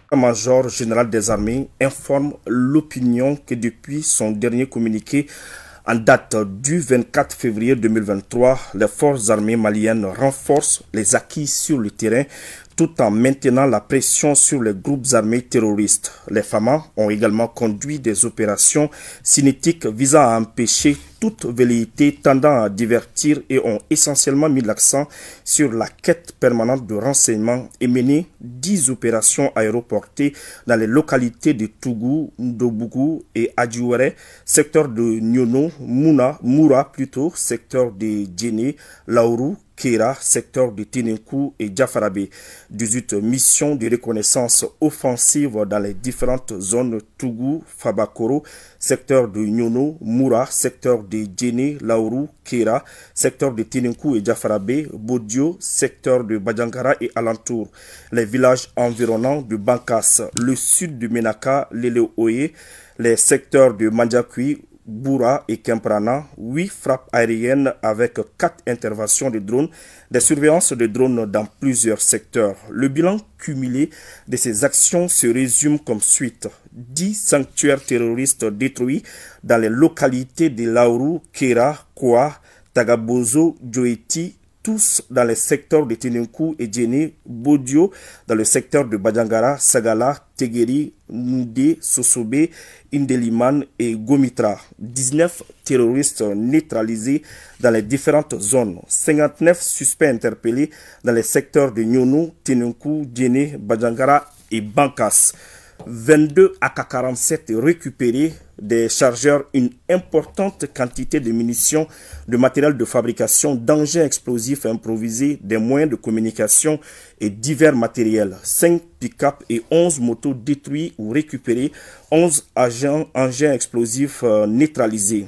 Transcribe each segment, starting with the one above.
L'état-major général des armées informe l'opinion que depuis son dernier communiqué en date du 24 février 2023, les forces armées maliennes renforcent les acquis sur le terrain tout en maintenant la pression sur les groupes armés terroristes. Les FAMA ont également conduit des opérations cinétiques visant à empêcher toute velléité tendant à divertir et ont essentiellement mis l'accent sur la quête permanente de renseignements et mené 10 opérations aéroportées dans les localités de Tougou, Ndobougou et Adjouere, secteur de Nyono, Moura plutôt, secteur de Djéné, Laourou, Kera, secteur de Tinenkou et Diafarabé. 18 missions de reconnaissance offensive dans les différentes zones Tougou, Fabakoro, secteur de Nyono, Moura, secteur de Djéné, Laourou, Kera, secteur de Tinenkou et Diafarabé, Bodio, secteur de Badjangara et alentour. Les villages environnants de Bankas, le sud de Menaka, Leleoye, les secteurs de Mandjakui, Boura et Kemprana, 8 frappes aériennes avec 4 interventions de drones, des surveillances de drones dans plusieurs secteurs. Le bilan cumulé de ces actions se résume comme suite. 10 sanctuaires terroristes détruits dans les localités de Laourou, Kera, Koa, Tagabozo, Djoeti, tous dans les secteurs de Tinenkou et Djéné, Bodio, dans le secteur de Badjangara, Sagala, Tegeri, Noudé, Sosobé, Indeliman et Gomitra. 19 terroristes neutralisés dans les différentes zones. 59 suspects interpellés dans les secteurs de Nyono, Tinenkou, Djéné, Badjangara et Bankas. 22 AK-47 récupérés, des chargeurs, une importante quantité de munitions, de matériel de fabrication, d'engins explosifs improvisés, des moyens de communication et divers matériels. 5 pick-up et 11 motos détruits ou récupérés, 11 engins explosifs neutralisés.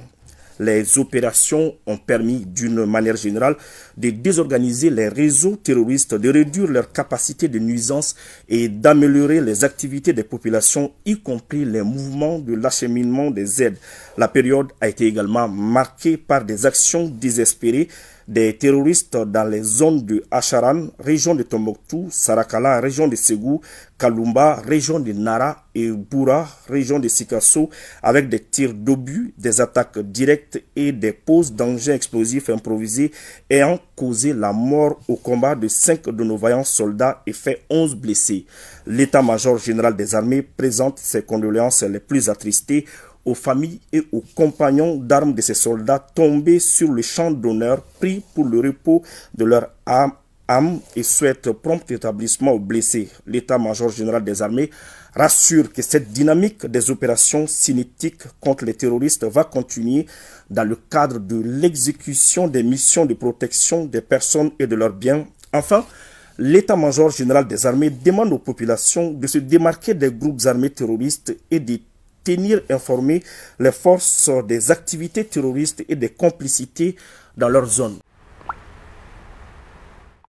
Les opérations ont permis d'une manière générale de désorganiser les réseaux terroristes, de réduire leur capacité de nuisance et d'améliorer les activités des populations, y compris les mouvements de l'acheminement des aides. La période a été également marquée par des actions désespérées des terroristes dans les zones de Acharan, région de Tombouctou, Sarakala, région de Ségou, Kalumba, région de Nara et Boura, région de Sikasso, avec des tirs d'obus, des attaques directes et des poses d'engins explosifs improvisés ayant causé la mort au combat de 5 de nos vaillants soldats et fait 11 blessés. L'état-major général des armées présente ses condoléances les plus attristées aux familles et aux compagnons d'armes de ces soldats tombés sur le champ d'honneur, pris pour le repos de leur âme et souhaite prompt établissement aux blessés. L'état-major général des armées rassure que cette dynamique des opérations cinétiques contre les terroristes va continuer dans le cadre de l'exécution des missions de protection des personnes et de leurs biens. Enfin, l'état-major général des armées demande aux populations de se démarquer des groupes armés terroristes et de tenir informés les forces des activités terroristes et des complicités dans leur zone.